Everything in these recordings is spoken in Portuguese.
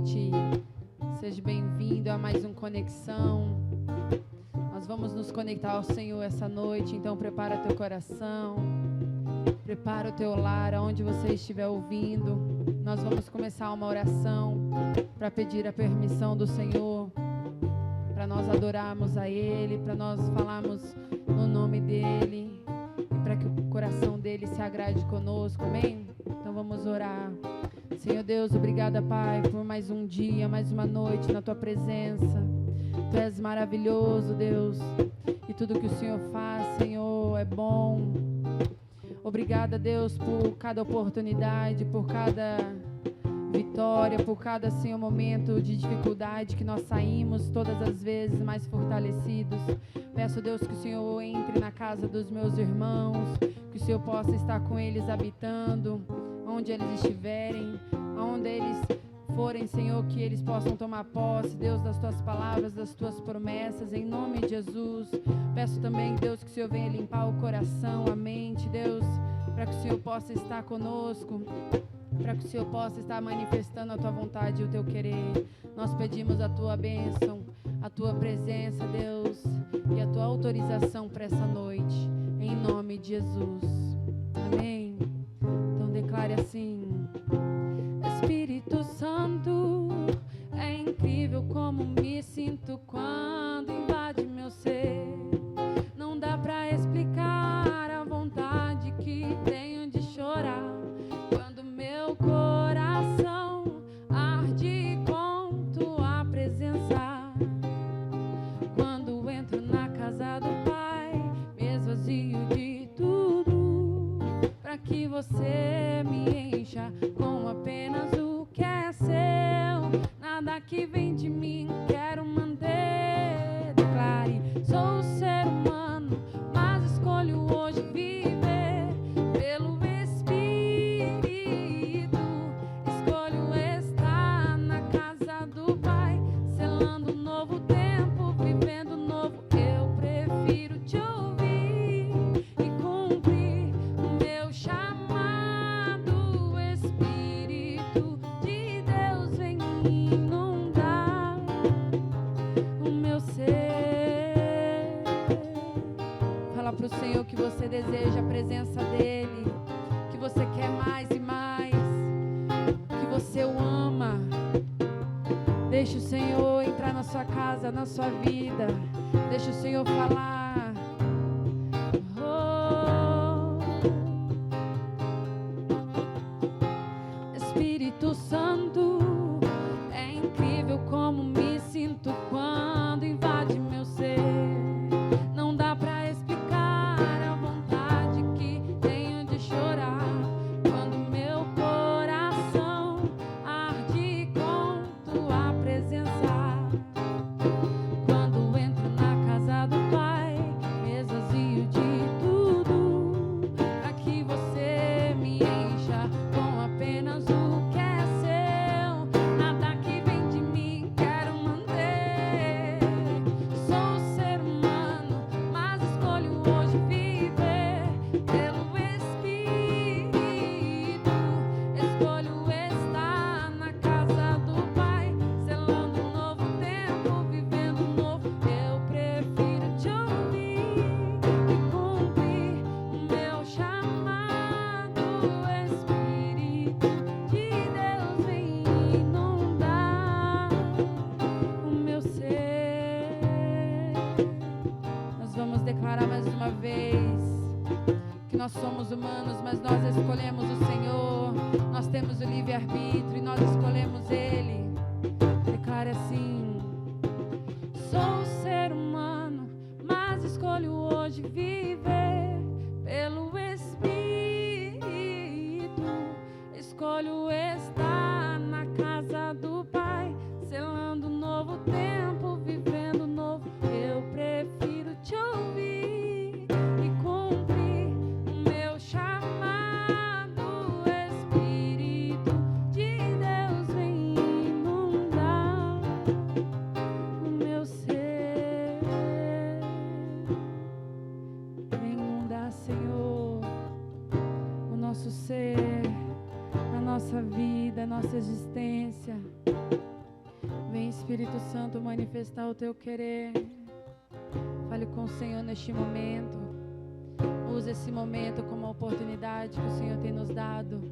noite. Seja bem-vindo a mais um Conexão. Nós vamos nos conectar ao Senhor essa noite, então prepara teu coração, prepara o teu lar, aonde você estiver ouvindo. Nós vamos começar uma oração para pedir a permissão do Senhor, para nós adorarmos a Ele, para nós falarmos no nome dEle e para que o coração dEle se agrade conosco, amém? Então vamos orar. Senhor Deus, obrigada, Pai, por mais um dia, mais uma noite na Tua presença. Tu és maravilhoso, Deus, e tudo que o Senhor faz, Senhor, é bom. Obrigada, Deus, por cada oportunidade, por cada vitória, por cada, Senhor, momento de dificuldade que nós saímos todas as vezes mais fortalecidos. Peço, Deus, que o Senhor entre na casa dos meus irmãos, que o Senhor possa estar com eles habitando, onde eles estiverem, aonde eles forem, Senhor, que eles possam tomar posse, Deus, das Tuas palavras, das Tuas promessas, em nome de Jesus. Peço também, Deus, que o Senhor venha limpar o coração, a mente, Deus, para que o Senhor possa estar conosco, para que o Senhor possa estar manifestando a Tua vontade e o Teu querer. Nós pedimos a Tua bênção, a Tua presença, Deus, e a Tua autorização para essa noite, em nome de Jesus. Amém. Então declare assim: Espírito Santo, é incrível como me sinto quando invade meu ser. Não dá pra explicar a vontade que tenho de chorar quando meu coração arde com Tua presença. Quando entro na casa do Pai, me esvazio de tudo, pra que Você me encha com apenas o que é seu. Nada que vem de mim quero manter. Declare: sou ser humano, mas escolho hoje viver pelo Espírito. Escolho estar na casa do Pai, selando um novo tempo, vivendo novo. Eu prefiro Te ouvir e cumprir o meu chamado. Espírito de Deus, vem inundar o meu ser. Fala pro Senhor que você deseja a presença dEle, que você quer mais e mais, que você o ama. Deixa o Senhor entrar na sua casa, na sua vida. Deixa o Senhor falar. Espírito Santo, é incrível como me sinto quando invade meu ser. Não dá pra explicar a vontade que tenho de chorar quando meu coração arde com Tua presença. Quando entro na casa do Pai, me esvazio de tudo, pra que Você me encha com apenas o nós somos humanos, mas nós escolhemos o Senhor. Nós temos o livre-arbítrio e nós escolhemos Ele. Declare assim: sou ser humano, mas escolho hoje viver pelo Espírito. Escolho estar na casa do Pai, selando um novo tempo, vivendo novo. Eu prefiro Te ouvir e cumprir o meu chamado. Espírito de Deus, vem inundar o meu ser. Vem inundar, Senhor, o nosso ser, a nossa vida, a nossa existência. Vem, Espírito Santo, manifestar o teu querer. Fale com o Senhor neste momento. Use esse momento como uma oportunidade que o Senhor tem nos dado.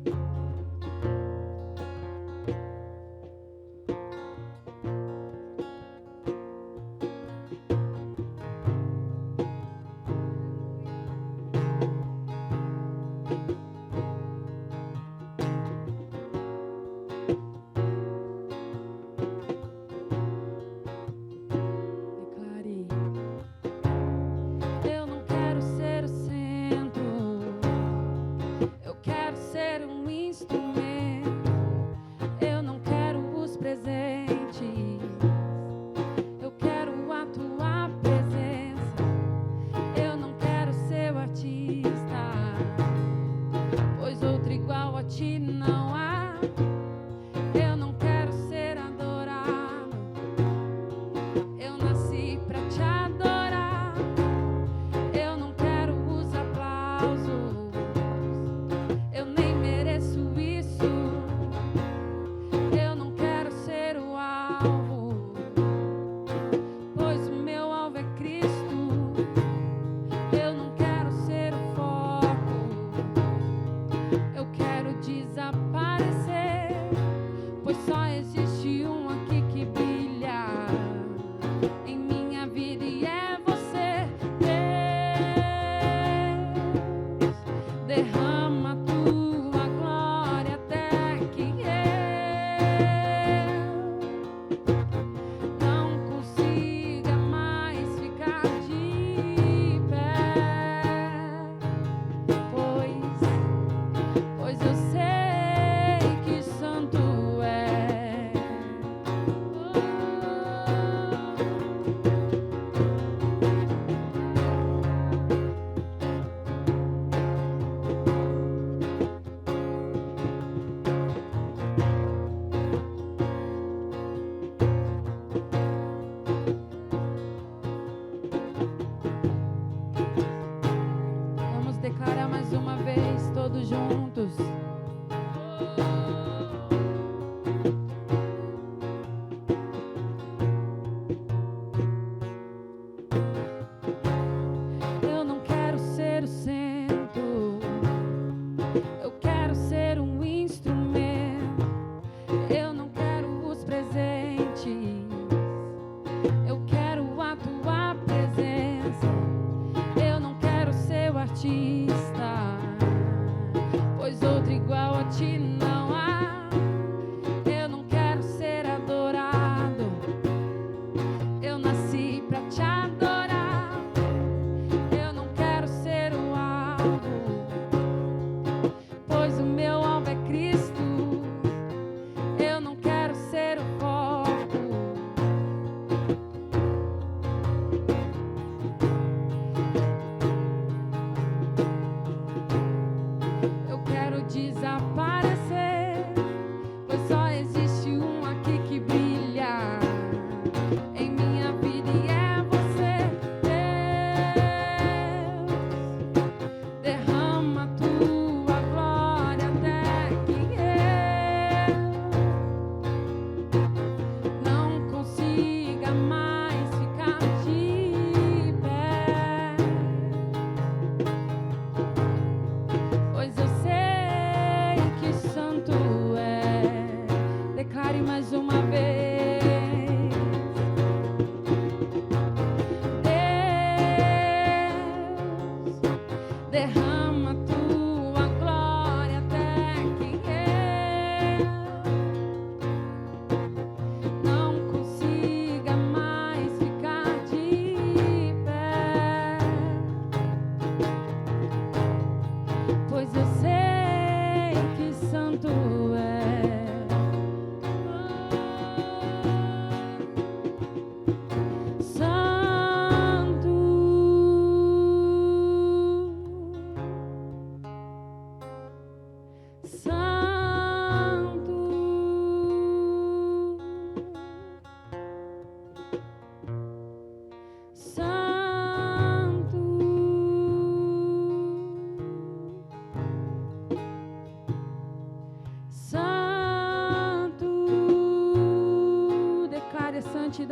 Eu quero desaparecer.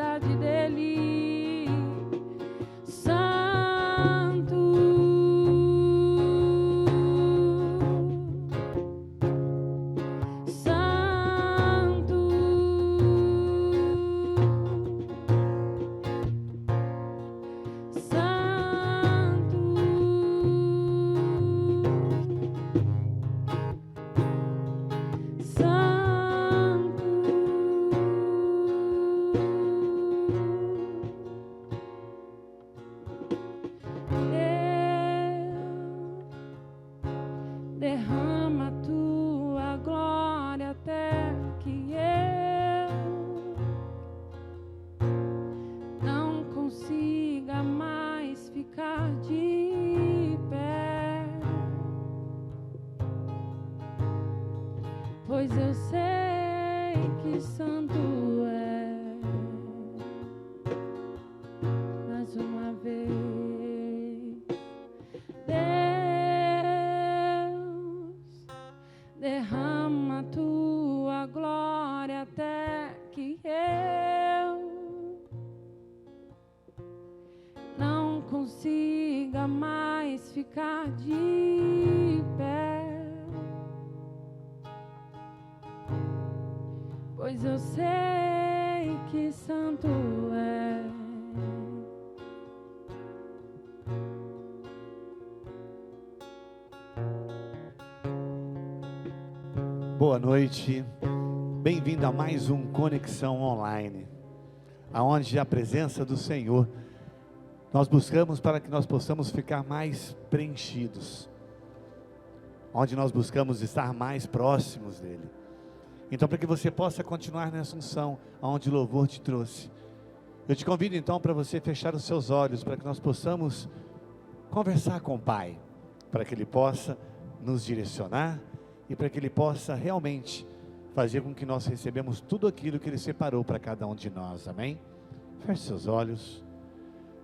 verdade dele. Santo, Santo, derrama a tua glória até que eu não consiga mais ficar de pé, pois eu sei que santo é. Mais uma vez, derrama a tua glória até que eu não consiga mais ficar de pé, pois eu sei que santo é. Boa noite, bem-vindo a mais um Conexão Online, aonde a presença do Senhor nós buscamos para que nós possamos ficar mais preenchidos, onde nós buscamos estar mais próximos dele. Então, para que você possa continuar nessa unção, aonde o louvor te trouxe, eu te convido então para você fechar os seus olhos, para que nós possamos conversar com o Pai, para que Ele possa nos direcionar e para que Ele possa realmente fazer com que nós recebemos tudo aquilo que Ele separou para cada um de nós, amém? Feche seus olhos.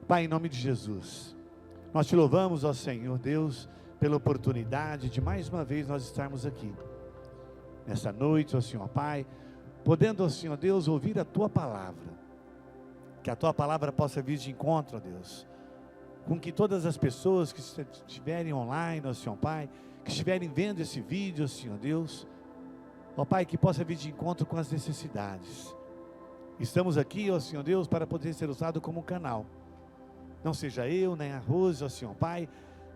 Pai, em nome de Jesus, nós te louvamos, ó Senhor Deus, pela oportunidade de mais uma vez nós estarmos aqui, nessa noite, ó Senhor Pai, podendo, ó Senhor Deus, ouvir a Tua Palavra, que a Tua Palavra possa vir de encontro, ó Deus, com que todas as pessoas que estiverem online, ó Senhor Pai, que estiverem vendo esse vídeo, Senhor Deus, ó Pai, que possa vir de encontro com as necessidades. Estamos aqui, ó Senhor Deus, para poder ser usado como um canal. Não seja eu, nem a Rose, ó Senhor Pai,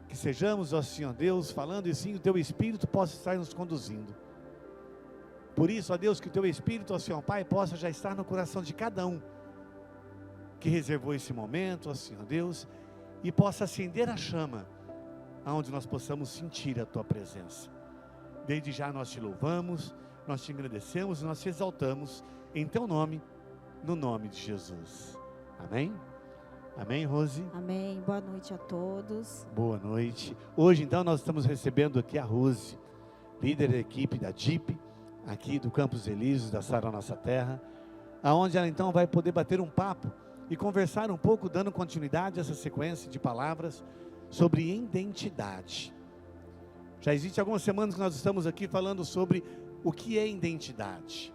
que sejamos, ó Senhor Deus, falando e sim o Teu Espírito possa estar nos conduzindo. Por isso, ó Deus, que o Teu Espírito, ó Senhor Pai, possa já estar no coração de cada um que reservou esse momento, ó Senhor Deus, e possa acender a chama, aonde nós possamos sentir a Tua presença. Desde já nós te louvamos, nós te agradecemos, nós te exaltamos, em Teu nome, no nome de Jesus. Amém? Amém, Rose? Amém. Boa noite a todos. Boa noite. Hoje, então, nós estamos recebendo aqui a Rose, líder da equipe da DIP, aqui do Campos Elíseos, da Sara Nossa Terra, aonde ela, então, vai poder bater um papo e conversar um pouco, dando continuidade a essa sequência de palavras sobre identidade. Já existe algumas semanas que nós estamos aqui falando sobre o que é identidade.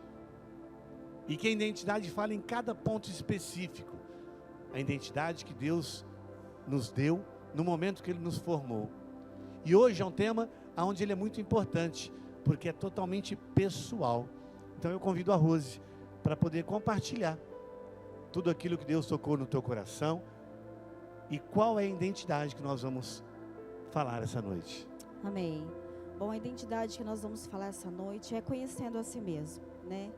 E que a identidade fala em cada ponto específico. A identidade que Deus nos deu no momento que Ele nos formou. E hoje é um tema onde ele é muito importante, porque é totalmente pessoal. Então eu convido a Rose para poder compartilhar tudo aquilo que Deus tocou no teu coração e qual é a identidade que nós vamos falar essa noite. Amém. Bom, a identidade que nós vamos falar essa noite é conhecendo a si mesmo, né?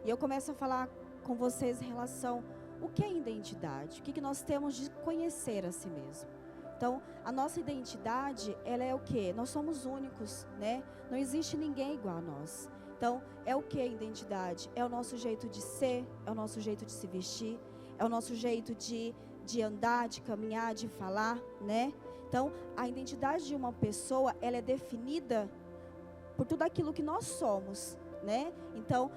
E eu começo a falar com vocês em relação o que é identidade, o que nós temos de conhecer a si mesmo. Então, a nossa identidade, ela é o quê? Nós somos únicos, né? Não existe ninguém igual a nós. Então, é o que a identidade? É o nosso jeito de ser, é o nosso jeito de se vestir, é o nosso jeito de andar, de caminhar, de falar, né? Então, a identidade de uma pessoa, ela é definida por tudo aquilo que nós somos, né? Então,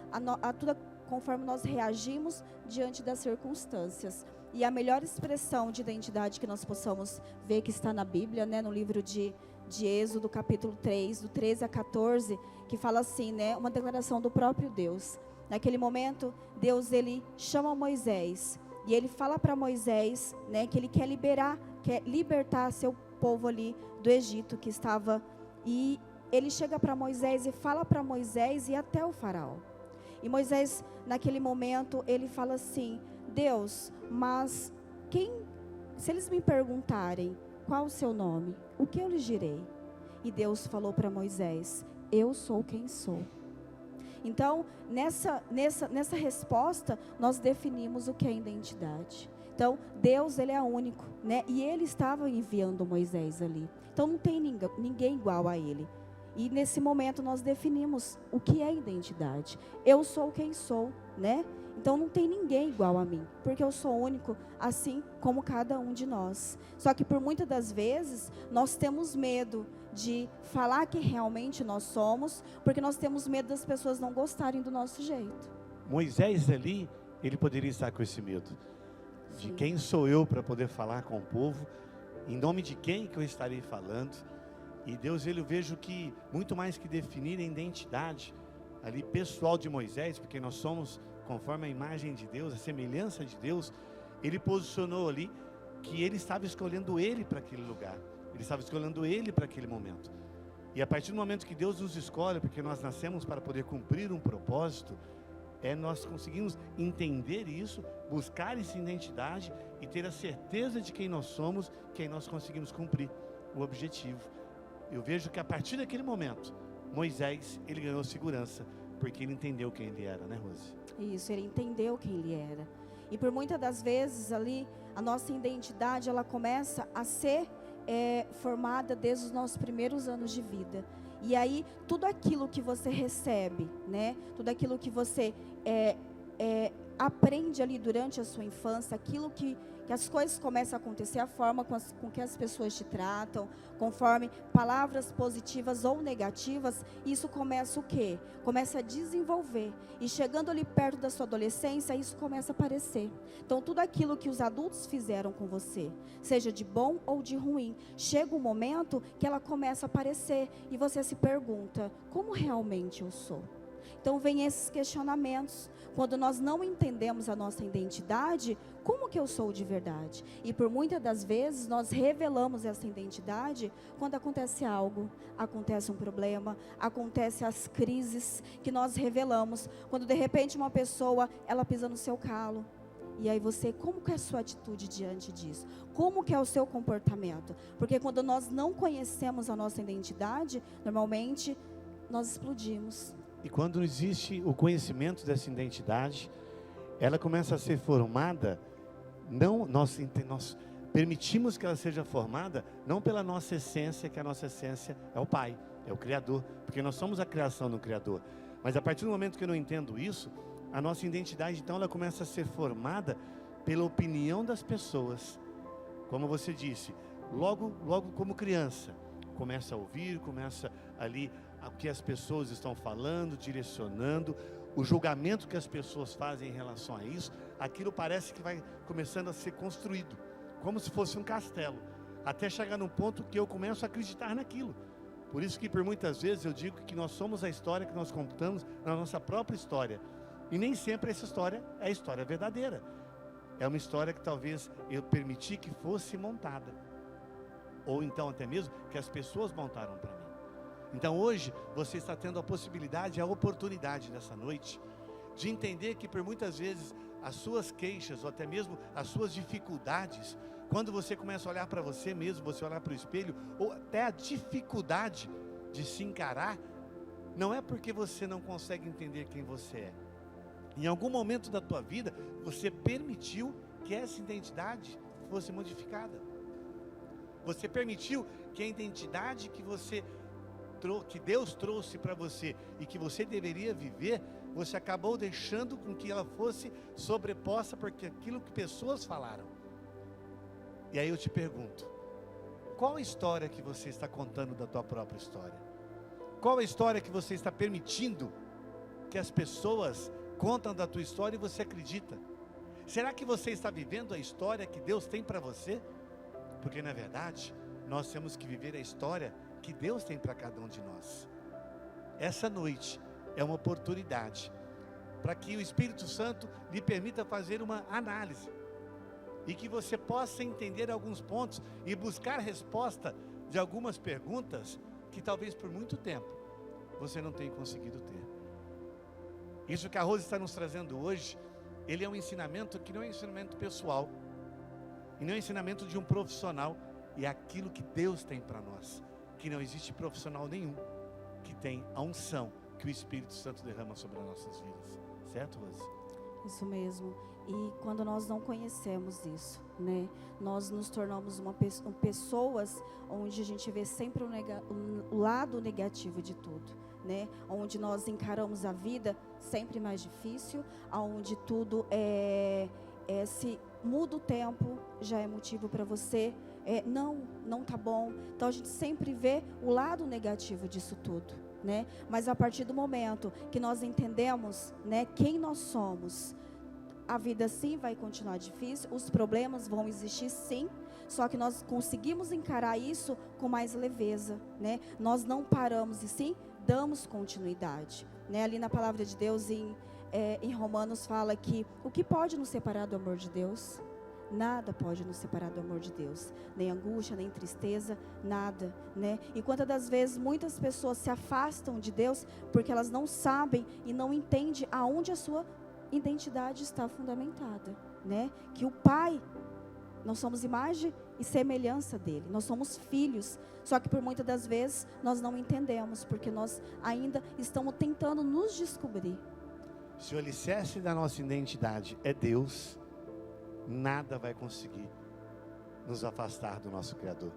tudo conforme nós reagimos diante das circunstâncias. E a melhor expressão de identidade que nós possamos ver que está na Bíblia, né, no livro de de Êxodo, capítulo 3, do 13 a 14, que fala assim, né? Uma declaração do próprio Deus. Naquele momento, Deus, ele chama Moisés, e ele fala para Moisés, né, que ele quer libertar seu povo ali do Egito, que estava, e ele chega para Moisés e fala para Moisés e até o faraó. E Moisés, naquele momento, ele fala assim, Deus, mas se eles me perguntarem qual o seu nome, o que eu lhes direi? E Deus falou para Moisés, eu sou quem sou. Então, nessa resposta, nós definimos o que é identidade. Então, Deus, ele é único, né? E ele estava enviando Moisés ali. Então, não tem ninguém igual a ele. E nesse momento, nós definimos o que é identidade. Eu sou quem sou, né? Então, não tem ninguém igual a mim, porque eu sou único, assim como cada um de nós. Só que por muitas das vezes, nós temos medo de falar que realmente nós somos, porque nós temos medo das pessoas não gostarem do nosso jeito. Moisés ali, ele poderia estar com esse medo. De Sim. quem sou eu para poder falar com o povo? Em nome de quem que eu estarei falando? E Deus, eu vejo que muito mais que definir a identidade ali pessoal de Moisés, porque nós somos conforme a imagem de Deus, a semelhança de Deus, ele posicionou ali que ele estava escolhendo ele para aquele lugar. Ele estava escolhendo ele para aquele momento. E a partir do momento que Deus nos escolhe, porque nós nascemos para poder cumprir um propósito, nós conseguimos entender isso, buscar essa identidade e ter a certeza de quem nós somos, que aí nós conseguimos cumprir o objetivo. Eu vejo que a partir daquele momento, Moisés, ele ganhou segurança, porque ele entendeu quem ele era, né, Rose? Isso, ele entendeu quem ele era. E por muitas das vezes ali, a nossa identidade, ela começa a ser formada desde os nossos primeiros anos de vida. E aí, tudo aquilo que você recebe, né? Tudo aquilo que você aprende ali durante a sua infância, aquilo que as coisas começam a acontecer, a forma com que as pessoas te tratam, conforme palavras positivas ou negativas, isso começa o quê? Começa a desenvolver. E chegando ali perto da sua adolescência, isso começa a aparecer. Então, tudo aquilo que os adultos fizeram com você, seja de bom ou de ruim, chega um momento que ela começa a aparecer e você se pergunta, como realmente eu sou? Então, vem esses questionamentos. Quando nós não entendemos a nossa identidade, como que eu sou de verdade? E por muitas das vezes, nós revelamos essa identidade quando acontece algo, acontece um problema, acontece as crises que nós revelamos. Quando de repente uma pessoa, ela pisa no seu calo. E aí você, como que é a sua atitude diante disso? Como que é o seu comportamento? Porque quando nós não conhecemos a nossa identidade, normalmente nós explodimos. E quando existe o conhecimento dessa identidade, ela começa a ser formada, nós permitimos que ela seja formada, não pela nossa essência, que a nossa essência é o Pai, é o Criador, porque nós somos a criação do Criador. Mas a partir do momento que eu não entendo isso, a nossa identidade, então, ela começa a ser formada pela opinião das pessoas. Como você disse, logo como criança, começa a ouvir, começa ali o que as pessoas estão falando, direcionando, o julgamento que as pessoas fazem em relação a isso, aquilo parece que vai começando a ser construído, como se fosse um castelo, até chegar num ponto que eu começo a acreditar naquilo. Por isso que por muitas vezes eu digo que nós somos a história que nós contamos na nossa própria história, e nem sempre essa história é a história verdadeira, é uma história que talvez eu permiti que fosse montada, ou então até mesmo que as pessoas montaram para mim. Então hoje você está tendo a possibilidade, a oportunidade nessa noite, de entender que por muitas vezes as suas queixas, ou até mesmo as suas dificuldades, quando você começa a olhar para você mesmo, você olhar para o espelho, ou até a dificuldade de se encarar, não é porque você não consegue entender quem você é. Em algum momento da tua vida, você permitiu que essa identidade fosse modificada. Você permitiu que a identidade que Deus trouxe para você e que você deveria viver, você acabou deixando com que ela fosse sobreposta por aquilo que pessoas falaram. E aí eu te pergunto, qual a história que você está contando da tua própria história? Qual a história que você está permitindo que as pessoas contam da tua história e você acredita? Será que você está vivendo a história que Deus tem para você? Porque na verdade, nós temos que viver a história que Deus tem para cada um de nós. Essa noite é uma oportunidade para que o Espírito Santo lhe permita fazer uma análise e que você possa entender alguns pontos e buscar resposta de algumas perguntas que talvez por muito tempo você não tenha conseguido ter. Isso que a Rose está nos trazendo hoje, ele é um ensinamento que não é um ensinamento pessoal, e não é um ensinamento de um profissional, e é aquilo que Deus tem para nós, que não existe profissional nenhum que tem a unção que o Espírito Santo derrama sobre as nossas vidas. Certo, Rose? Isso mesmo. E quando nós não conhecemos isso, né? Nós nos tornamos pessoas onde a gente vê sempre o lado negativo de tudo, né? Onde nós encaramos a vida sempre mais difícil, onde tudo se muda o tempo, já é motivo para você, não tá bom. Então a gente sempre vê o lado negativo disso tudo, né? Mas a partir do momento que nós entendemos, né, quem nós somos, a vida sim vai continuar difícil, os problemas vão existir sim, só que nós conseguimos encarar isso com mais leveza, né? Nós não paramos e sim damos continuidade, né? Ali na palavra de Deus em Romanos fala que o que pode nos separar do amor de Deus? Nada pode nos separar do amor de Deus, nem angústia, nem tristeza, nada, né? E quantas das vezes muitas pessoas se afastam de Deus porque elas não sabem e não entendem aonde a sua identidade está fundamentada, né? Que o Pai, nós somos imagem e semelhança dele, nós somos filhos, só que por muitas das vezes nós não entendemos, porque nós ainda estamos tentando nos descobrir. Se o alicerce da nossa identidade é Deus, nada vai conseguir nos afastar do nosso Criador.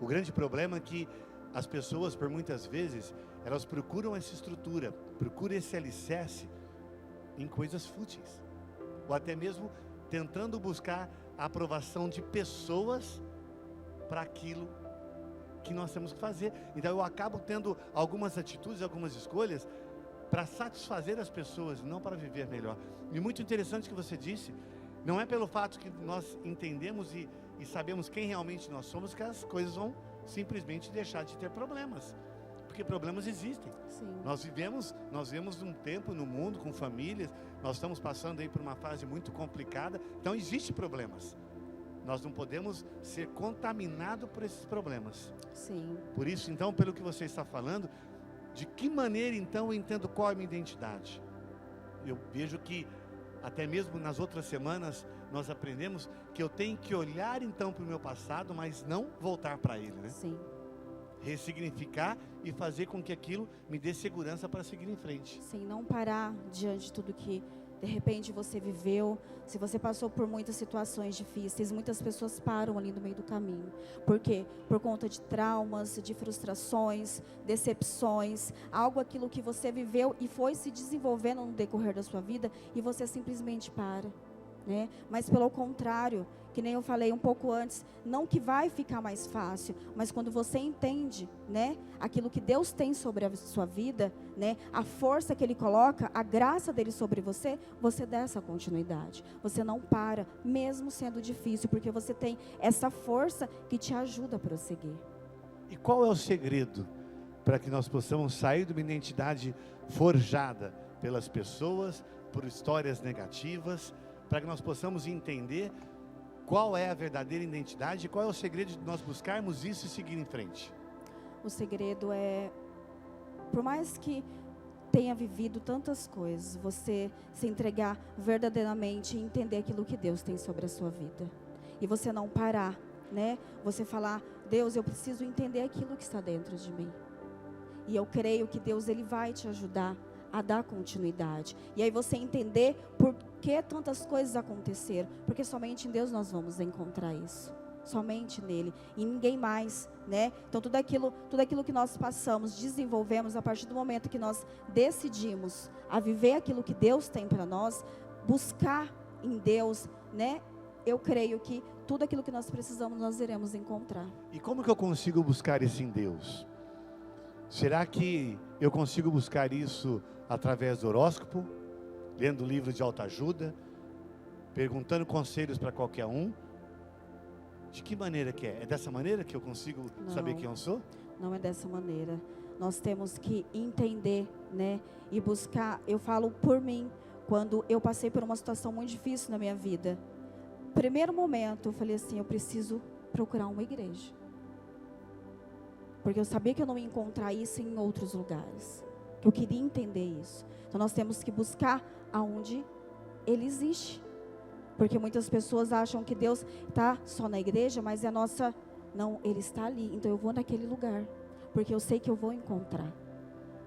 O grande problema é que as pessoas, por muitas vezes, elas procuram essa estrutura, procuram esse alicerce em coisas fúteis, ou até mesmo tentando buscar a aprovação de pessoas para aquilo que nós temos que fazer. Então eu acabo tendo algumas atitudes, algumas escolhas para satisfazer as pessoas, não para viver melhor. E muito interessante que você disse, não é pelo fato que nós entendemos e sabemos quem realmente nós somos que as coisas vão simplesmente deixar de ter problemas. Porque problemas existem. Sim. Nós vivemos um tempo no mundo com famílias, nós estamos passando aí por uma fase muito complicada, então existem problemas. Nós não podemos ser contaminados por esses problemas. Sim. Por isso, então, pelo que você está falando, de que maneira então eu entendo qual é a minha identidade? Eu vejo que até mesmo nas outras semanas nós aprendemos que eu tenho que olhar então para o meu passado, mas não voltar para ele, né? Sim. Ressignificar e fazer com que aquilo me dê segurança para seguir em frente. Sim, não parar diante de tudo que de repente você viveu. Se você passou por muitas situações difíceis, muitas pessoas param ali no meio do caminho. Por quê? Por conta de traumas, de frustrações, decepções, aquilo que você viveu e foi se desenvolvendo no decorrer da sua vida e você simplesmente para, né? Mas pelo contrário, que nem eu falei um pouco antes, não que vai ficar mais fácil, mas quando você entende, né, aquilo que Deus tem sobre a sua vida, né, a força que Ele coloca, a graça dele sobre você, você dá essa continuidade. Você não para, mesmo sendo difícil, porque você tem essa força que te ajuda a prosseguir. E qual é o segredo para que nós possamos sair de uma identidade forjada pelas pessoas, por histórias negativas, para que nós possamos entender qual é a verdadeira identidade e qual é o segredo de nós buscarmos isso e seguir em frente? O segredo é, por mais que tenha vivido tantas coisas, você se entregar verdadeiramente e entender aquilo que Deus tem sobre a sua vida. E você não parar, né? Você falar, Deus, eu preciso entender aquilo que está dentro de mim. E eu creio que Deus, Ele vai te ajudar a dar continuidade. E aí você entender por que tantas coisas aconteceram. Porque somente em Deus nós vamos encontrar isso. Somente nele. E ninguém mais, né? Então tudo aquilo que nós passamos, desenvolvemos a partir do momento que nós decidimos a viver aquilo que Deus tem para nós, buscar em Deus, né? Eu creio que tudo aquilo que nós precisamos nós iremos encontrar. E como que eu consigo buscar isso em Deus? Será que eu consigo buscar isso através do horóscopo, lendo livros de autoajuda, perguntando conselhos para qualquer um? De que maneira que é? É dessa maneira que eu consigo saber quem eu sou? Não é dessa maneira. Nós temos que entender, né? E buscar. Eu falo por mim, quando eu passei por uma situação muito difícil na minha vida. Primeiro momento, eu falei assim, eu preciso procurar uma igreja. Porque eu sabia que eu não ia encontrar isso em outros lugares. Que eu queria entender isso. Então nós temos que buscar aonde ele existe. Porque muitas pessoas acham que Deus está só na igreja, mas é a nossa... Não, Ele está ali. Então eu vou naquele lugar. Porque eu sei que eu vou encontrar.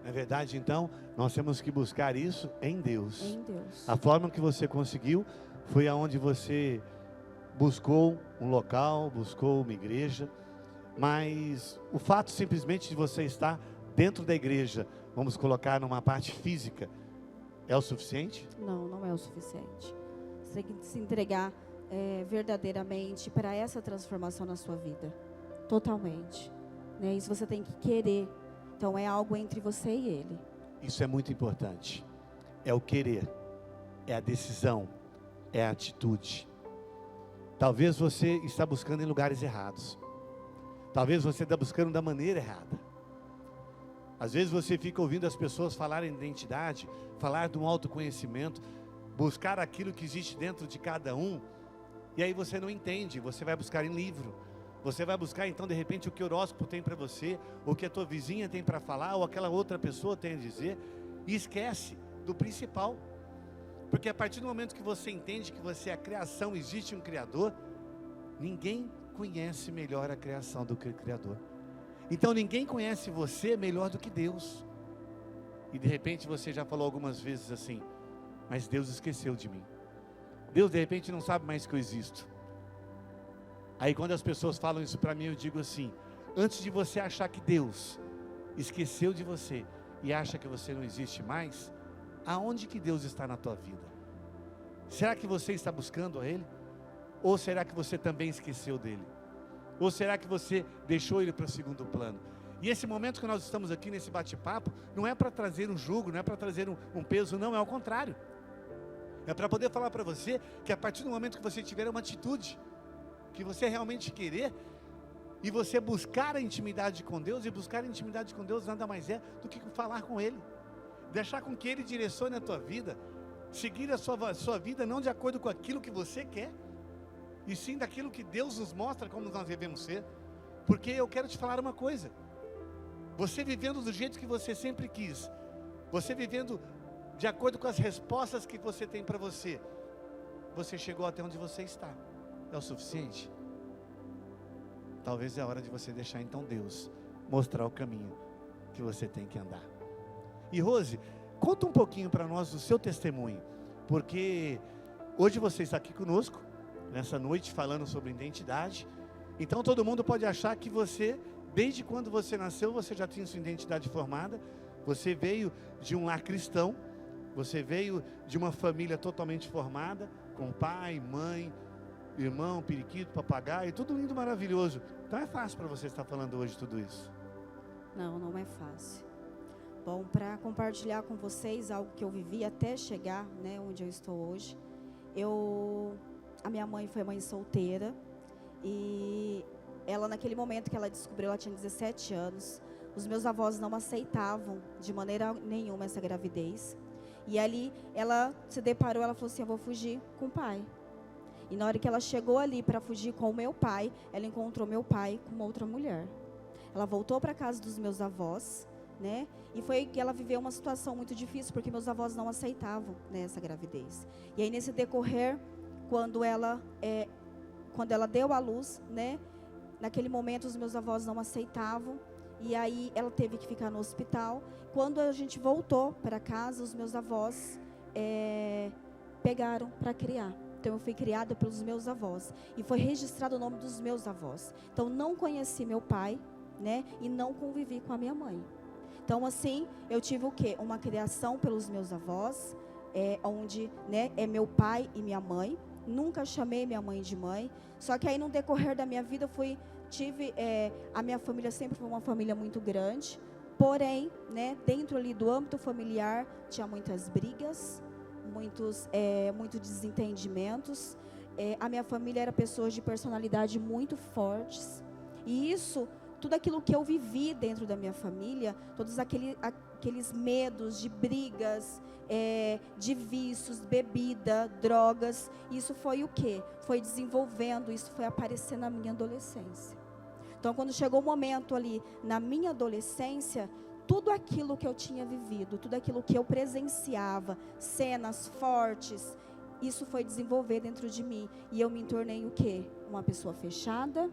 Na verdade, então, nós temos que buscar isso em Deus. Em Deus. A forma que você conseguiu foi aonde você buscou um local, buscou uma igreja. Mas o fato simplesmente de você estar dentro da igreja, vamos colocar numa parte física, é o suficiente? Não, não é o suficiente. Você tem que se entregar verdadeiramente para essa transformação na sua vida. Totalmente. Né? Isso você tem que querer. Então é algo entre você e Ele. Isso é muito importante. É o querer, é a decisão, é a atitude. Talvez você está buscando em lugares errados. Talvez você está buscando da maneira errada. Às vezes você fica ouvindo as pessoas falarem de identidade, falar de um autoconhecimento, buscar aquilo que existe dentro de cada um, e aí você não entende, você vai buscar em livro, você vai buscar então de repente o que o horóscopo tem para você, o que a tua vizinha tem para falar, ou aquela outra pessoa tem a dizer, e esquece do principal, porque a partir do momento que você entende que você é a criação, existe um Criador, ninguém conhece melhor a criação do que o Criador. Então ninguém conhece você melhor do que Deus. E de repente você já falou algumas vezes assim, mas Deus esqueceu de mim. Deus de repente não sabe mais que eu existo. Aí quando as pessoas falam isso para mim, eu digo assim, antes de você achar que Deus esqueceu de você e acha que você não existe mais, aonde que Deus está na tua vida? Será que você está buscando a Ele? Ou será que você também esqueceu dele? Ou será que você deixou ele para o segundo plano? E esse momento que nós estamos aqui nesse bate-papo, não é para trazer um jugo, não é para trazer um peso, não, é ao contrário. É para poder falar para você que a partir do momento que você tiver uma atitude, que você realmente querer, e você buscar a intimidade com Deus, e buscar a intimidade com Deus nada mais é do que falar com Ele. Deixar com que Ele direcione a tua vida, seguir a sua vida não de acordo com aquilo que você quer, e sim daquilo que Deus nos mostra como nós devemos ser. Porque eu quero te falar uma coisa, você vivendo do jeito que você sempre quis, você vivendo de acordo com as respostas que você tem para você, você chegou até onde você está, é o suficiente? Talvez é a hora de você deixar então Deus mostrar o caminho que você tem que andar. E Rose, conta um pouquinho para nós do seu testemunho, porque hoje você está aqui conosco, nessa noite falando sobre identidade. Então todo mundo pode achar que você, desde quando você nasceu, você já tinha sua identidade formada. Você veio de um lar cristão, você veio de uma família totalmente formada, com pai, mãe, irmão, periquito, papagaio, tudo lindo, maravilhoso. Então é fácil para você estar falando hoje tudo isso? Não, não é fácil. Bom, para compartilhar com vocês algo que eu vivi até chegar, né, onde eu estou hoje. A minha mãe foi mãe solteira, e ela, naquele momento que ela descobriu, ela tinha 17 anos, os meus avós não aceitavam de maneira nenhuma essa gravidez, e ali ela se deparou, ela falou assim, eu vou fugir com o pai. E na hora que ela chegou ali para fugir com o meu pai, ela encontrou meu pai com uma outra mulher. Ela voltou para a casa dos meus avós, né? E foi que ela viveu uma situação muito difícil, porque meus avós não aceitavam, né, essa gravidez. E aí nesse decorrer, quando ela deu à luz, né, naquele momento os meus avós não aceitavam, e aí ela teve que ficar no hospital. Quando a gente voltou para casa, os meus avós pegaram para criar. Então eu fui criada pelos meus avós, e foi registrado o nome dos meus avós. Então não conheci meu pai, né, e não convivi com a minha mãe. Então assim, eu tive o quê? Uma criação pelos meus avós, onde, né, é meu pai e minha mãe. Nunca chamei minha mãe de mãe. Só que aí no decorrer da minha vida a minha família sempre foi uma família muito grande. Porém, né, dentro ali do âmbito familiar tinha muitas brigas, muitos desentendimentos. A minha família era pessoas de personalidade muito fortes. E isso tudo aquilo que eu vivi dentro da minha família, todos aqueles medos de brigas, de vícios, bebida, drogas, isso foi o quê? Foi desenvolvendo, isso foi aparecendo na minha adolescência. Então, quando chegou o momento ali, na minha adolescência, tudo aquilo que eu tinha vivido, tudo aquilo que eu presenciava, cenas fortes, isso foi desenvolver dentro de mim. E eu me tornei o quê? Uma pessoa fechada,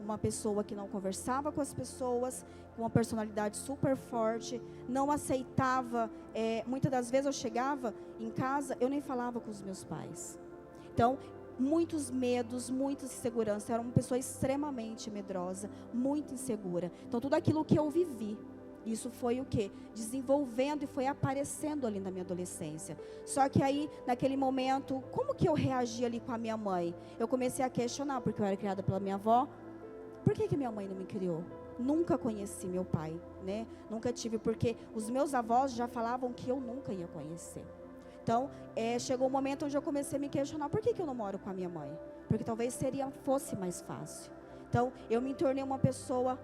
uma pessoa que não conversava com as pessoas, com uma personalidade super forte, não aceitava, muitas das vezes eu chegava em casa, eu nem falava com os meus pais. Então, muitos medos, muita insegurança, eu era uma pessoa extremamente medrosa, muito insegura. Então, tudo aquilo que eu vivi, isso foi o quê? Desenvolvendo e foi aparecendo ali na minha adolescência. Só que aí, naquele momento, como que eu reagi ali com a minha mãe? Eu comecei a questionar, porque eu era criada pela minha avó. Por que minha mãe não me criou? Nunca conheci meu pai, né? Nunca tive, porque os meus avós já falavam que eu nunca ia conhecer. Então, chegou um momento onde eu comecei a me questionar, por que eu não moro com a minha mãe? Porque talvez fosse mais fácil. Então, eu me tornei uma pessoa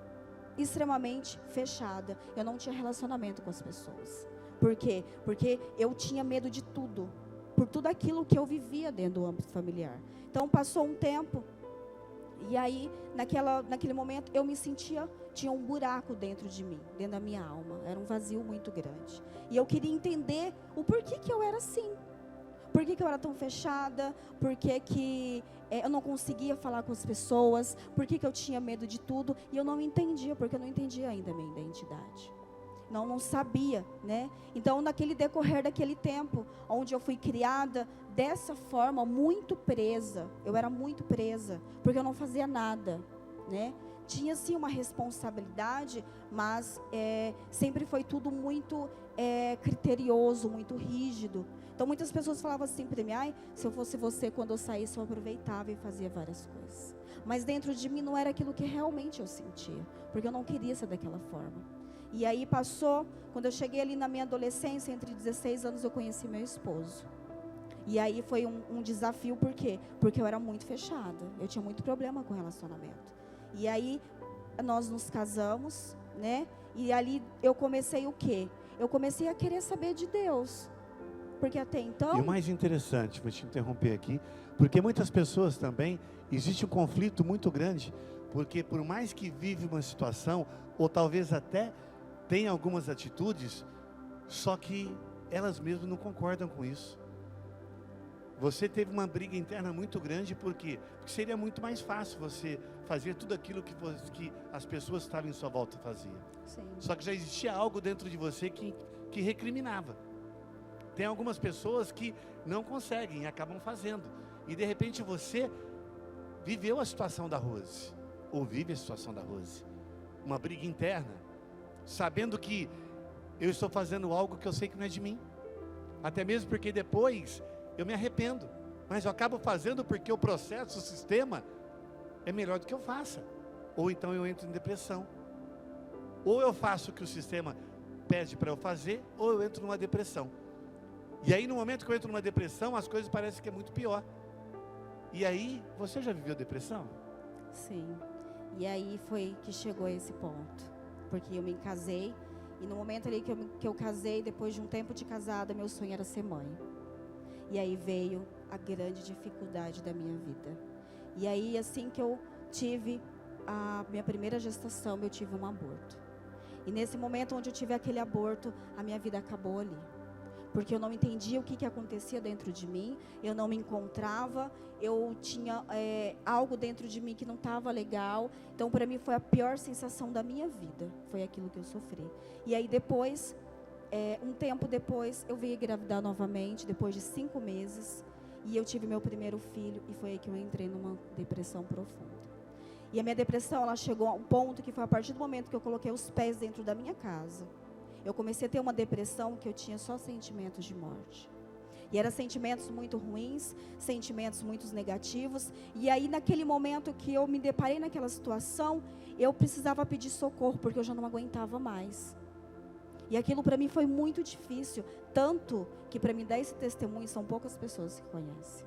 extremamente fechada. Eu não tinha relacionamento com as pessoas. Por quê? Porque eu tinha medo de tudo, por tudo aquilo que eu vivia dentro do âmbito familiar. Então, passou um tempo, e aí, naquele momento, eu me sentia, tinha um buraco dentro de mim, dentro da minha alma. Era um vazio muito grande. E eu queria entender o porquê que eu era assim. Por que eu era tão fechada? Por que eu não conseguia falar com as pessoas? Por que eu tinha medo de tudo? E eu não entendia, porque eu não entendia ainda a minha identidade. Não sabia, né? Então, naquele decorrer daquele tempo, onde eu fui criada dessa forma, muito presa. Eu era muito presa, porque eu não fazia nada, né? Tinha sim uma responsabilidade, mas sempre foi tudo muito criterioso, muito rígido. Então muitas pessoas falavam assim para mim, se eu fosse você, quando eu saísse, eu aproveitava e fazia várias coisas. Mas dentro de mim não era aquilo que realmente eu sentia, porque eu não queria ser daquela forma. E aí passou, quando eu cheguei ali na minha adolescência, entre 16 anos, eu conheci meu esposo. E aí foi um desafio, por quê? Porque eu era muito fechada, eu tinha muito problema com relacionamento. E aí nós nos casamos, né? E ali eu comecei o quê? Eu comecei a querer saber de Deus. Porque até então... E o mais interessante, vou te interromper aqui, porque muitas pessoas também, existe um conflito muito grande, porque por mais que vive uma situação, ou talvez até tenha algumas atitudes, só que elas mesmas não concordam com isso. Você teve uma briga interna muito grande, por quê? Porque seria muito mais fácil você fazer tudo aquilo que as pessoas que estavam em sua volta faziam. Sim. Só que já existia algo dentro de você que recriminava. Tem algumas pessoas que não conseguem e acabam fazendo. E de repente você viveu a situação da Rose, ou vive a situação da Rose. Uma briga interna, sabendo que eu estou fazendo algo que eu sei que não é de mim. Até mesmo porque depois eu me arrependo. Mas eu acabo fazendo porque o processo, o sistema, é melhor do que eu faça. Ou então eu entro em depressão. Ou eu faço o que o sistema pede para eu fazer, ou eu entro numa depressão. E aí no momento que eu entro numa depressão, as coisas parecem que é muito pior. E aí, você já viveu depressão? Sim. E aí foi que chegou a esse ponto. Porque eu me casei, e no momento ali que eu casei, depois de um tempo de casada, meu sonho era ser mãe. E aí veio a grande dificuldade da minha vida. E aí, assim que eu tive a minha primeira gestação, eu tive um aborto. E nesse momento onde eu tive aquele aborto, a minha vida acabou ali. Porque eu não entendia o que acontecia dentro de mim, eu não me encontrava, eu tinha algo dentro de mim que não estava legal. Então, para mim, foi a pior sensação da minha vida, foi aquilo que eu sofri. E aí depois, um tempo depois, eu vim engravidar novamente, depois de 5 meses, e eu tive meu primeiro filho, e foi aí que eu entrei numa depressão profunda. E a minha depressão, ela chegou a um ponto que foi a partir do momento que eu coloquei os pés dentro da minha casa. Eu comecei a ter uma depressão que eu tinha só sentimentos de morte. E eram sentimentos muito ruins, sentimentos muito negativos. E aí, naquele momento que eu me deparei naquela situação, eu precisava pedir socorro, porque eu já não aguentava mais. E aquilo para mim foi muito difícil. Tanto que para mim dar esse testemunho, são poucas pessoas que conhecem.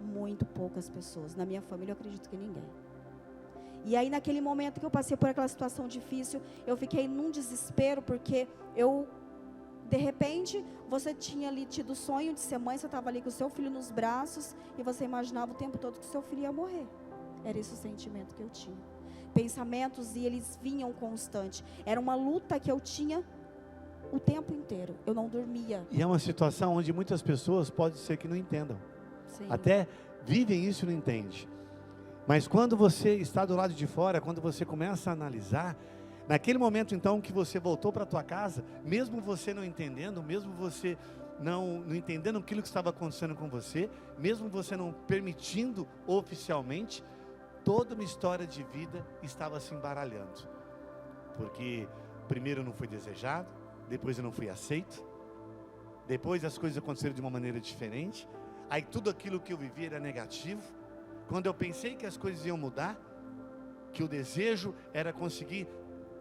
Muito poucas pessoas. Na minha família, eu acredito que ninguém. E aí naquele momento que eu passei por aquela situação difícil, eu fiquei num desespero, porque de repente, você tinha ali tido o sonho de ser mãe, você estava ali com o seu filho nos braços, e você imaginava o tempo todo que o seu filho ia morrer. Era esse o sentimento que eu tinha. Pensamentos, e eles vinham constante. Era uma luta que eu tinha o tempo inteiro. Eu não dormia. E é uma situação onde muitas pessoas pode ser que não entendam. Sim. Até vivem isso e não entendem. Mas quando você está do lado de fora, quando você começa a analisar, naquele momento então que você voltou para a tua casa, mesmo você não entendendo, mesmo você não entendendo aquilo que estava acontecendo com você, mesmo você não permitindo oficialmente, toda uma história de vida estava se embaralhando. Porque primeiro eu não fui desejado, depois eu não fui aceito, depois as coisas aconteceram de uma maneira diferente, aí tudo aquilo que eu vivi era negativo. Quando eu pensei que as coisas iam mudar, que o desejo era conseguir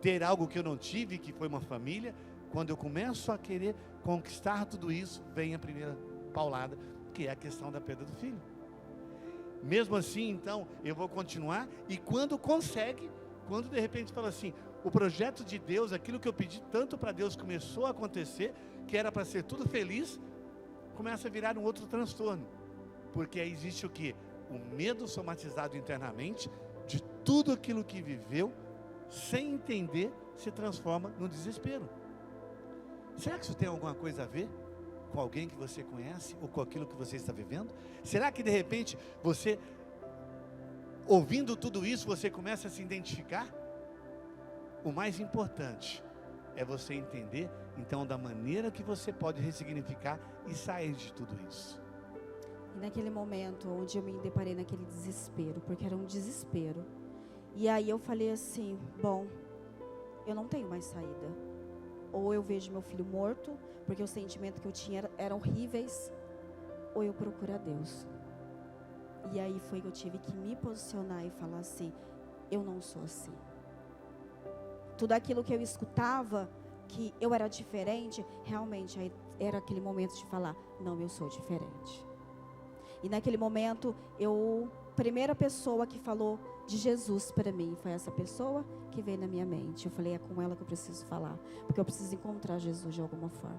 ter algo que eu não tive, que foi uma família, quando eu começo a querer conquistar tudo isso, vem a primeira paulada, que é a questão da perda do filho. Mesmo assim, então, eu vou continuar, e quando consegue, quando de repente fala assim, o projeto de Deus, aquilo que eu pedi tanto para Deus começou a acontecer, que era para ser tudo feliz, começa a virar um outro transtorno, porque aí existe o quê? O medo somatizado internamente, de tudo aquilo que viveu, sem entender, se transforma no desespero. Será que isso tem alguma coisa a ver com alguém que você conhece, ou com aquilo que você está vivendo? Será que de repente, você, ouvindo tudo isso, você começa a se identificar? O mais importante é você entender, então, da maneira que você pode ressignificar e sair de tudo isso. E naquele momento onde eu me deparei naquele desespero, porque era um desespero, e aí eu falei assim, bom, eu não tenho mais saída. Ou eu vejo meu filho morto, porque o sentimento que eu tinha eram horríveis, ou eu procuro a Deus. E aí foi que eu tive que me posicionar e falar assim, eu não sou assim. Tudo aquilo que eu escutava, que eu era diferente, realmente aí era aquele momento de falar, não, eu sou diferente. E naquele momento, primeira pessoa que falou de Jesus para mim, foi essa pessoa que veio na minha mente. Eu falei, é com ela que eu preciso falar, porque eu preciso encontrar Jesus de alguma forma.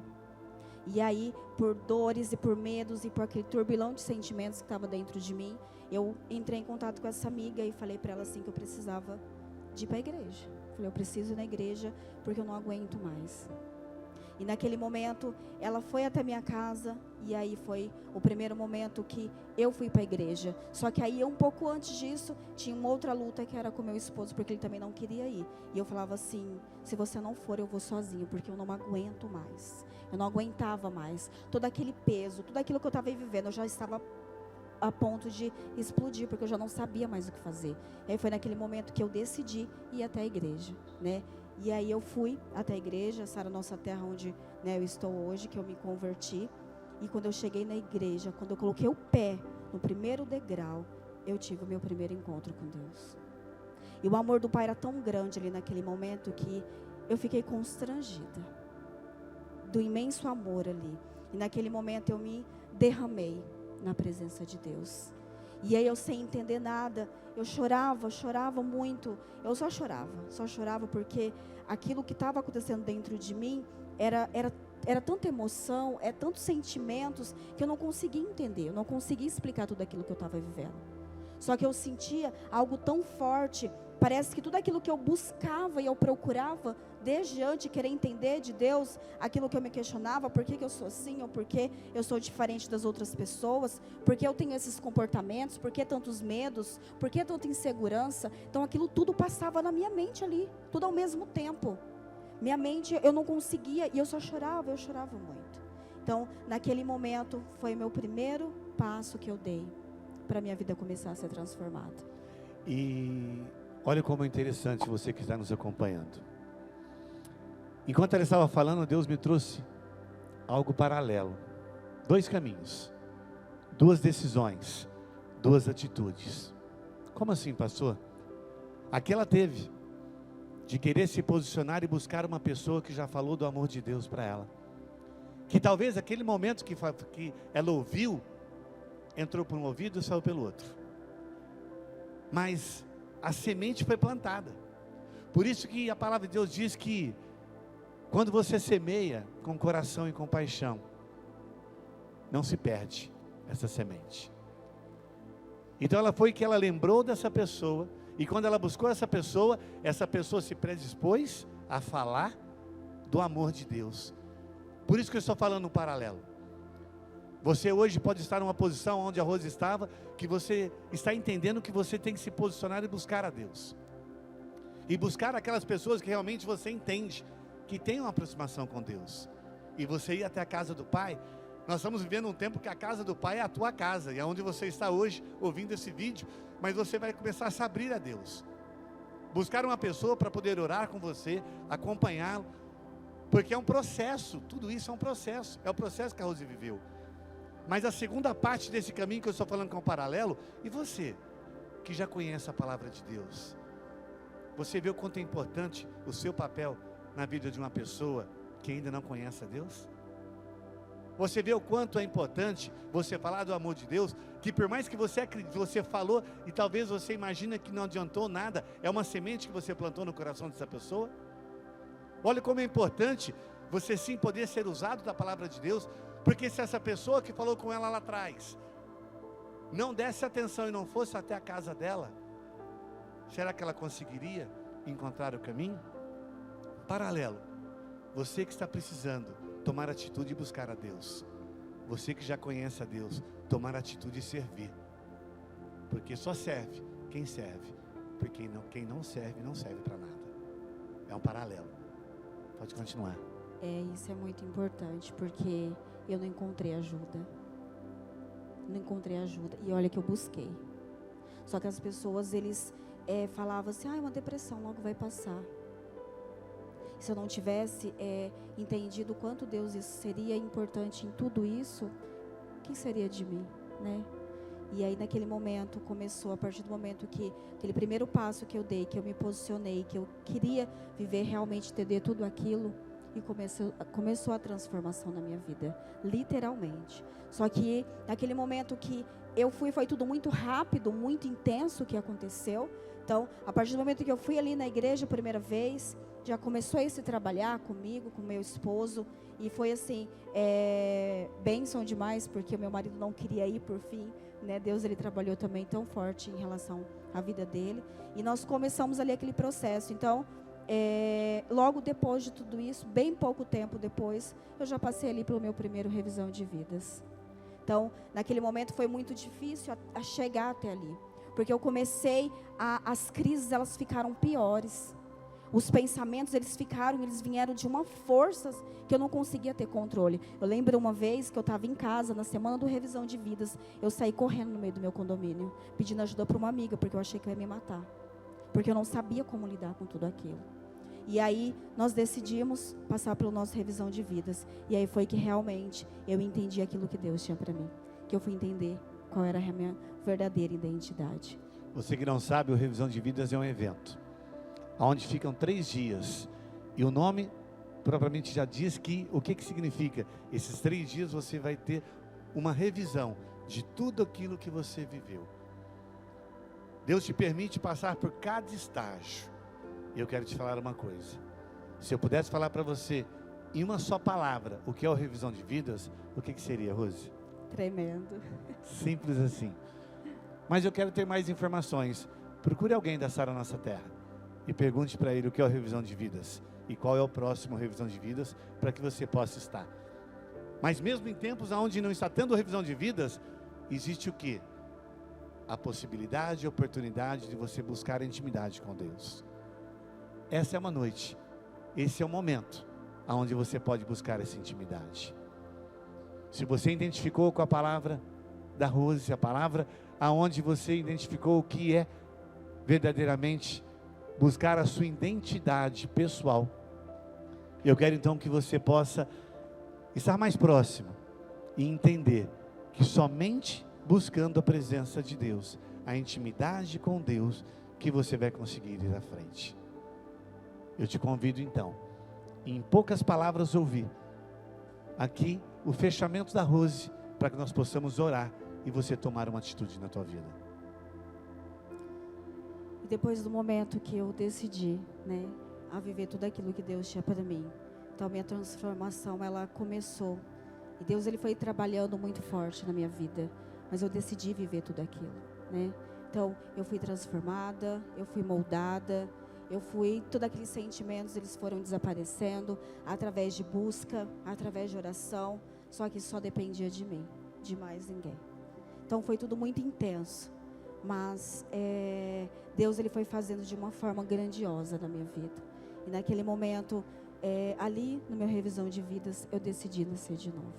E aí, por dores e por medos e por aquele turbilhão de sentimentos que estava dentro de mim, eu entrei em contato com essa amiga e falei para ela assim que eu precisava de ir para a igreja. Falei, eu preciso ir na igreja porque eu não aguento mais. E naquele momento, ela foi até minha casa, e aí foi o primeiro momento que eu fui para a igreja. Só que aí, um pouco antes disso, tinha uma outra luta que era com meu esposo, porque ele também não queria ir. E eu falava assim, se você não for, eu vou sozinho, porque eu não aguento mais. Eu não aguentava mais. Todo aquele peso, tudo aquilo que eu estava vivendo, eu já estava a ponto de explodir, porque eu já não sabia mais o que fazer. E aí foi naquele momento que eu decidi ir até a igreja, né? E aí eu fui até a igreja, essa era a nossa terra onde, né, eu estou hoje, que eu me converti. E quando eu cheguei na igreja, quando eu coloquei o pé no primeiro degrau, eu tive o meu primeiro encontro com Deus. E o amor do Pai era tão grande ali naquele momento que eu fiquei constrangida do imenso amor ali. E naquele momento eu me derramei na presença de Deus. E aí eu sem entender nada, eu chorava muito. Eu só chorava porque aquilo que estava acontecendo dentro de mim era tanta emoção, tantos sentimentos, que eu não conseguia entender, eu não conseguia explicar tudo aquilo que eu estava vivendo. Só que eu sentia algo tão forte, parece que tudo aquilo que eu buscava e eu procurava, desde antes de querer entender de Deus, aquilo que eu me questionava, por que eu sou assim, ou por que eu sou diferente das outras pessoas, por que eu tenho esses comportamentos, por que tantos medos, por que tanta insegurança. Então aquilo tudo passava na minha mente ali, tudo ao mesmo tempo. Minha mente, eu não conseguia, e eu chorava muito. Então, naquele momento, foi meu primeiro passo que eu dei, para minha vida começar a ser transformada. E olha como é interessante você que está nos acompanhando. Enquanto ela estava falando, Deus me trouxe algo paralelo. 2 caminhos, 2 decisões, 2 atitudes. Como assim, pastor? Aqui ela teve de querer se posicionar e buscar uma pessoa que já falou do amor de Deus para ela. Que talvez aquele momento que ela ouviu, entrou por um ouvido e saiu pelo outro. Mas a semente foi plantada. Por isso que a palavra de Deus diz que quando você semeia com coração e com paixão, não se perde essa semente. Então ela lembrou dessa pessoa, e quando ela buscou essa pessoa se predispôs a falar do amor de Deus. Por isso que eu estou falando um paralelo. Você hoje pode estar numa posição onde a Rose estava, que você está entendendo que você tem que se posicionar e buscar a Deus. E buscar aquelas pessoas que realmente você entende, que tem uma aproximação com Deus. E você ir até a casa do Pai. Nós estamos vivendo um tempo que a casa do Pai é a tua casa, e é onde você está hoje, ouvindo esse vídeo, mas você vai começar a se abrir a Deus. Buscar uma pessoa para poder orar com você, acompanhá-lo, porque é um processo, tudo isso é um processo, é o processo que a Rose viveu. Mas a segunda parte desse caminho que eu estou falando com o paralelo, e você, que já conhece a palavra de Deus, você vê o quanto é importante o seu papel na vida de uma pessoa que ainda não conhece a Deus? Você vê o quanto é importante você falar do amor de Deus, que por mais que você acredite, você falou, e talvez você imagine que não adiantou nada, é uma semente que você plantou no coração dessa pessoa? Olha como é importante você sim poder ser usado da palavra de Deus, porque se essa pessoa que falou com ela lá atrás, não desse atenção e não fosse até a casa dela, será que ela conseguiria encontrar o caminho? Paralelo, você que está precisando tomar atitude e buscar a Deus, você que já conhece a Deus, tomar atitude e servir, porque só serve quem serve, porque quem não serve para nada. É um paralelo. Pode continuar. Isso é muito importante, porque eu não encontrei ajuda. E olha que eu busquei. Só que as pessoas, eles falavam assim, uma depressão logo vai passar. Se eu não tivesse entendido o quanto Deus seria importante em tudo isso, o que seria de mim, né? E aí naquele momento começou, a partir do momento que, aquele primeiro passo que eu dei, que eu me posicionei, que eu queria viver realmente, entender tudo aquilo, e começou a transformação na minha vida, literalmente. Só que naquele momento que eu fui, foi tudo muito rápido, muito intenso o que aconteceu. Então, a partir do momento que eu fui ali na igreja a primeira vez, já começou a se trabalhar comigo, com meu esposo, e foi assim, bênção demais, porque o meu marido não queria ir por fim, né? Deus, ele trabalhou também tão forte em relação à vida dele, e nós começamos ali aquele processo. Então, logo depois de tudo isso, bem pouco tempo depois, eu já passei ali pelo meu primeiro revisão de vidas. Então, naquele momento foi muito difícil a chegar até ali, porque eu comecei, as crises, elas ficaram piores. Os pensamentos, eles vieram de uma força que eu não conseguia ter controle. Eu lembro uma vez que eu estava em casa, na semana do revisão de vidas, eu saí correndo no meio do meu condomínio, pedindo ajuda para uma amiga, porque eu achei que eu ia me matar. Porque eu não sabia como lidar com tudo aquilo. E aí, nós decidimos passar pela nossa revisão de vidas. E aí foi que realmente eu entendi aquilo que Deus tinha para mim. Que eu fui entender qual era a minha verdadeira identidade. Você que não sabe, o Revisão de Vidas é um evento onde ficam 3 dias, e o nome propriamente já diz o que significa. Esses 3 dias você vai ter uma revisão de tudo aquilo que você viveu. Deus te permite passar por cada estágio. E eu quero te falar uma coisa, se eu pudesse falar para você em uma só palavra o que é a revisão de vidas, o que seria, Rose? Tremendo. Simples assim. Mas eu quero ter mais informações. Procure alguém da Sara Nossa Terra e pergunte para ele o que é a revisão de vidas e qual é o próximo revisão de vidas, para que você possa estar. Mas mesmo em tempos onde não está tendo revisão de vidas, existe o quê? A possibilidade e a oportunidade de você buscar a intimidade com Deus. Essa é uma noite, esse é o momento onde você pode buscar essa intimidade. Se você identificou com a palavra da Rose, a palavra aonde você identificou o que é verdadeiramente buscar a sua identidade pessoal, eu quero então que você possa estar mais próximo e entender que somente buscando a presença de Deus, a intimidade com Deus, que você vai conseguir ir à frente. Eu te convido então, em poucas palavras, ouvir aqui o fechamento da Rose, para que nós possamos orar e você tomar uma atitude na tua vida. depois do momento que eu decidi, né, a viver tudo aquilo que Deus tinha para mim, então minha transformação, ela começou. E Deus, ele foi trabalhando muito forte na minha vida, mas eu decidi viver tudo aquilo, né? Então, eu fui transformada, eu fui moldada, todos aqueles sentimentos, eles foram desaparecendo, através de busca, através de oração, só que só dependia de mim, de mais ninguém. Então, foi tudo muito intenso, mas Deus, ele foi fazendo de uma forma grandiosa na minha vida. E naquele momento, ali, no meu revisão de vidas, eu decidi nascer de novo.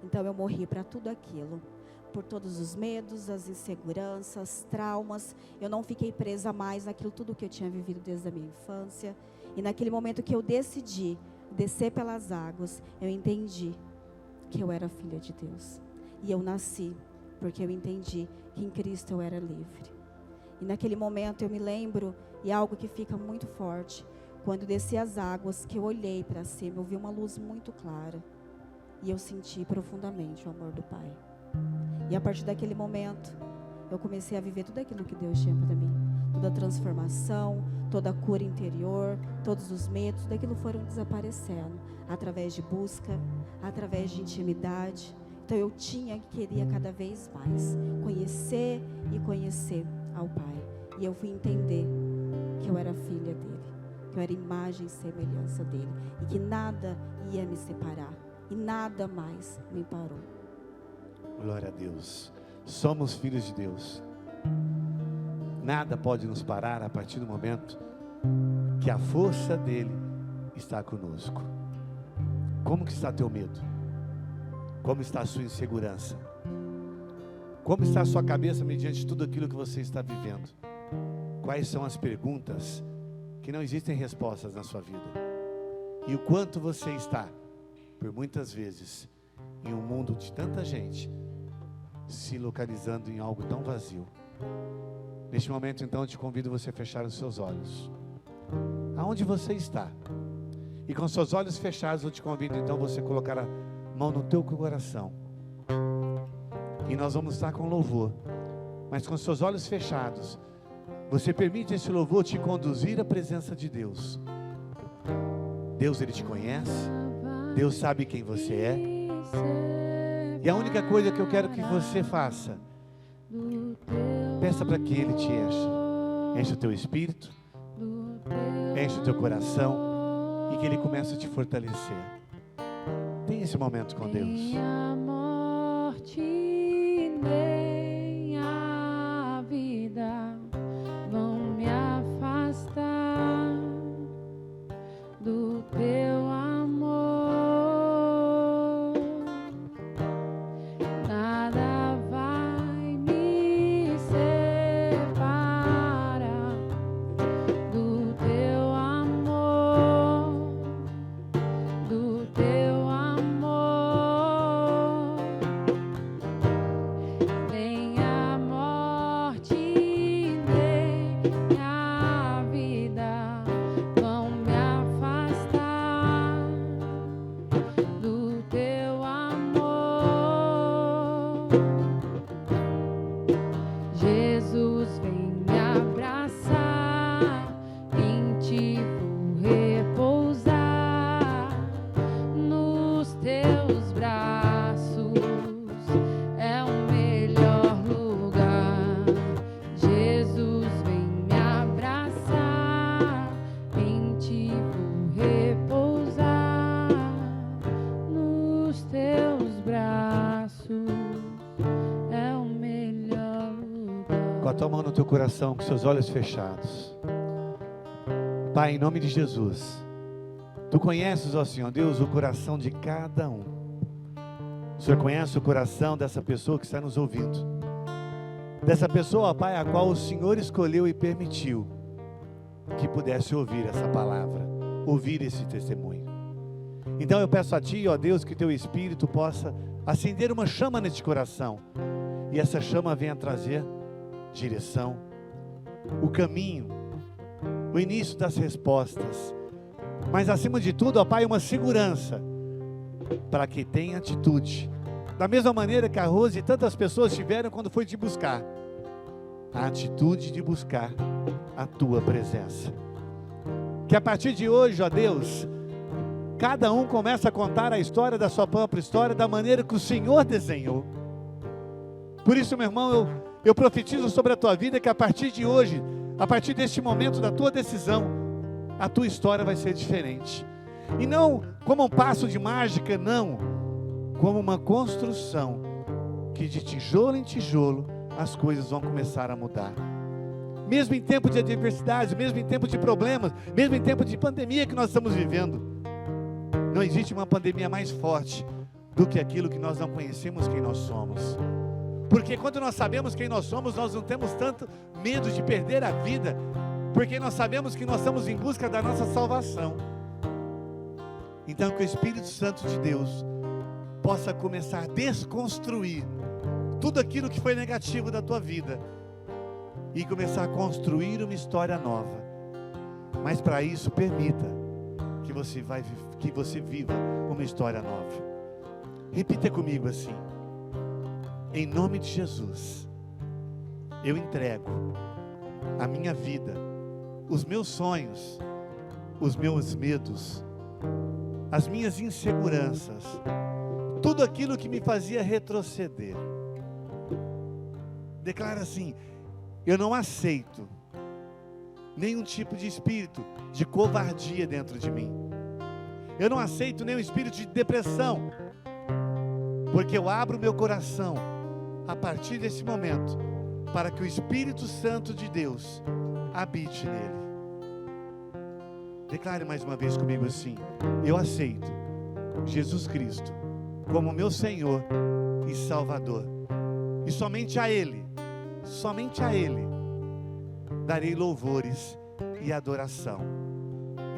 Então, eu morri para tudo aquilo. Por todos os medos, as inseguranças, traumas. Eu não fiquei presa mais naquilo tudo que eu tinha vivido desde a minha infância. E naquele momento que eu decidi descer pelas águas, eu entendi que eu era filha de Deus. E eu nasci porque eu entendi que em Cristo eu era livre. E naquele momento eu me lembro, e é algo que fica muito forte, quando desci as águas, que eu olhei para cima, eu vi uma luz muito clara. E eu senti profundamente o amor do Pai. E a partir daquele momento, eu comecei a viver tudo aquilo que Deus tinha para mim. Toda a transformação, toda a cura interior, todos os medos, tudo aquilo foram desaparecendo. Através de busca, através de intimidade. Então eu queria cada vez mais conhecer e conhecer ao Pai. E eu fui entender que eu era filha dele, que eu era imagem e semelhança dele. E que nada ia me separar. E nada mais me parou. Glória a Deus. Somos filhos de Deus. Nada pode nos parar a partir do momento que a força dele está conosco. Como que está teu medo? Como está a sua insegurança? Como está a sua cabeça mediante tudo aquilo que você está vivendo? Quais são as perguntas que não existem respostas na sua vida? E o quanto você está, por muitas vezes, em um mundo de tanta gente, se localizando em algo tão vazio. Neste momento, então, eu te convido você a fechar os seus olhos. Aonde você está? E com seus olhos fechados, eu te convido, então, você colocar a mão no teu coração. E nós vamos estar com louvor. Mas com seus olhos fechados, você permite esse louvor te conduzir à presença de Deus. Deus, ele te conhece. Deus sabe quem você é. E a única coisa que eu quero que você faça, peça para que ele te encha. Enche o teu espírito, enche o teu coração, e que ele comece a te fortalecer. Tenha esse momento com Deus. Nem a morte, nem a vida vão me afastar do teu amor. Nada vai me separar do teu amor, do teu amor. Nem a morte, nem a vida vão me afastar do teu amor. Jesus, vem me abraçar, em ti vou repousar, nos teus braços é o melhor lugar. Jesus, vem me abraçar, em ti vou repousar, nos teus braços é o melhor lugar. Com a tua mão no teu coração, com seus olhos fechados. Pai, em nome de Jesus, tu conheces, ó Senhor Deus, o coração de cada um. O Senhor conhece o coração dessa pessoa que está nos ouvindo. Dessa pessoa, ó Pai, a qual o Senhor escolheu e permitiu que pudesse ouvir essa palavra, ouvir esse testemunho. Então eu peço a Ti, ó Deus, que Teu Espírito possa acender uma chama neste coração. E essa chama venha trazer direção, o caminho, o início das respostas. Mas acima de tudo, ó Pai, uma segurança para que tenha atitude. Da mesma maneira que a Rose e tantas pessoas tiveram quando foi te buscar. a atitude de buscar a tua presença. Que a partir de hoje, ó Deus, cada um começa a contar a história da sua própria história, da maneira que o Senhor desenhou. Por isso, meu irmão, eu profetizo sobre a tua vida que a partir de hoje, a partir deste momento da tua decisão, a tua história vai ser diferente. E não como um passo de mágica, não, como uma construção, que de tijolo em tijolo, as coisas vão começar a mudar. Mesmo em tempo de adversidades, mesmo em tempo de problemas, mesmo em tempo de pandemia que nós estamos vivendo, não existe uma pandemia mais forte do que aquilo que nós não conhecemos quem nós somos. Porque quando nós sabemos quem nós somos, nós não temos tanto medo de perder a vida, porque nós sabemos que nós estamos em busca da nossa salvação. Então que o Espírito Santo de Deus possa começar a desconstruir tudo aquilo que foi negativo da tua vida e começar a construir uma história nova. Mas para isso, permita que você viva uma história nova. Repita comigo assim: em nome de Jesus, eu entrego a minha vida, os meus sonhos, os meus medos, as minhas inseguranças, tudo aquilo que me fazia retroceder. Declara assim: eu não aceito nenhum tipo de espírito de covardia dentro de mim. Eu não aceito nenhum espírito de depressão, porque eu abro meu coração a partir desse momento para que o Espírito Santo de Deus habite nele. Declare mais uma vez comigo assim: eu aceito Jesus Cristo como meu Senhor e Salvador, e somente a Ele darei louvores e adoração,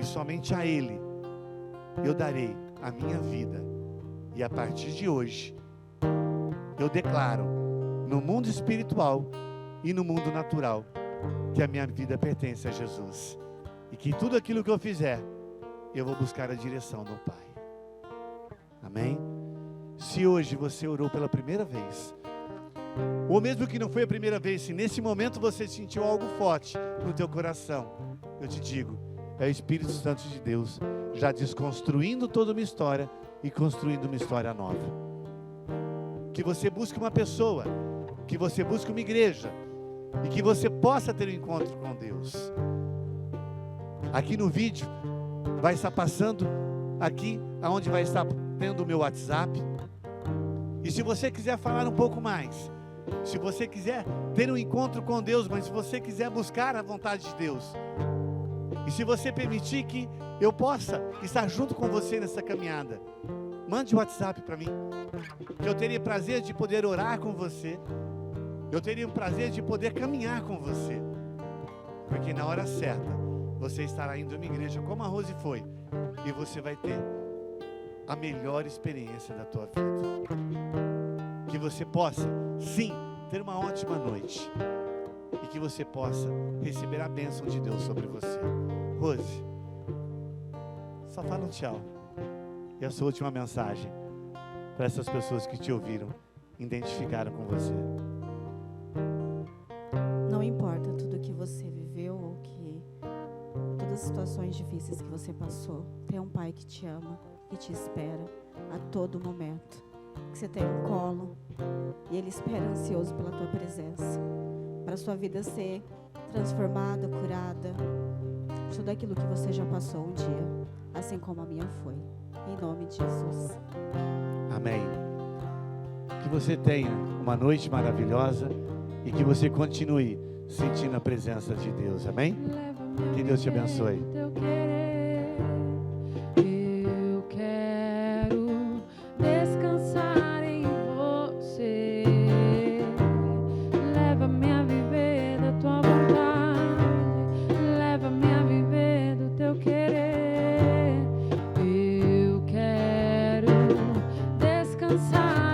e somente a Ele eu darei a minha vida. E a partir de hoje eu declaro no mundo espiritual e no mundo natural que a minha vida pertence a Jesus, e que tudo aquilo que eu fizer, eu vou buscar a direção do Pai. Amém? Se hoje você orou pela primeira vez, ou mesmo que não foi a primeira vez, se nesse momento você sentiu algo forte no teu coração, eu te digo, é o Espírito Santo de Deus já desconstruindo toda uma história e construindo uma história nova. Que você busque uma pessoa, que você busque uma igreja, e que você possa ter um encontro com Deus. Aqui no vídeo vai estar passando aqui aonde vai estar tendo o meu WhatsApp. E se você quiser falar um pouco mais, se você quiser ter um encontro com Deus, mas se você quiser buscar a vontade de Deus, e se você permitir que eu possa estar junto com você nessa caminhada, mande o WhatsApp para mim, que eu teria prazer de poder orar com você, eu teria um prazer de poder caminhar com você, porque na hora certa, você estará indo a uma igreja como a Rose foi, e você vai ter a melhor experiência da tua vida. Que você possa, sim, ter uma ótima noite, e que você possa receber a bênção de Deus sobre você. Rose, só fala um tchau, e a sua última mensagem para essas pessoas que te ouviram, identificaram com você. Não importa tudo que você viveu, ou que todas as situações difíceis que você passou, tem um Pai que te ama, que te espera a todo momento, que você tem um colo, e Ele espera ansioso pela tua presença, para a sua vida ser transformada, curada, tudo aquilo que você já passou um dia, assim como a minha foi, em nome de Jesus. Amém. Que você tenha uma noite maravilhosa e que você continue sentindo a presença de Deus, amém? Que Deus te abençoe. Eu quero descansar em você. Leva-me a viver da tua vontade. Leva-me a viver do teu querer. Eu quero descansar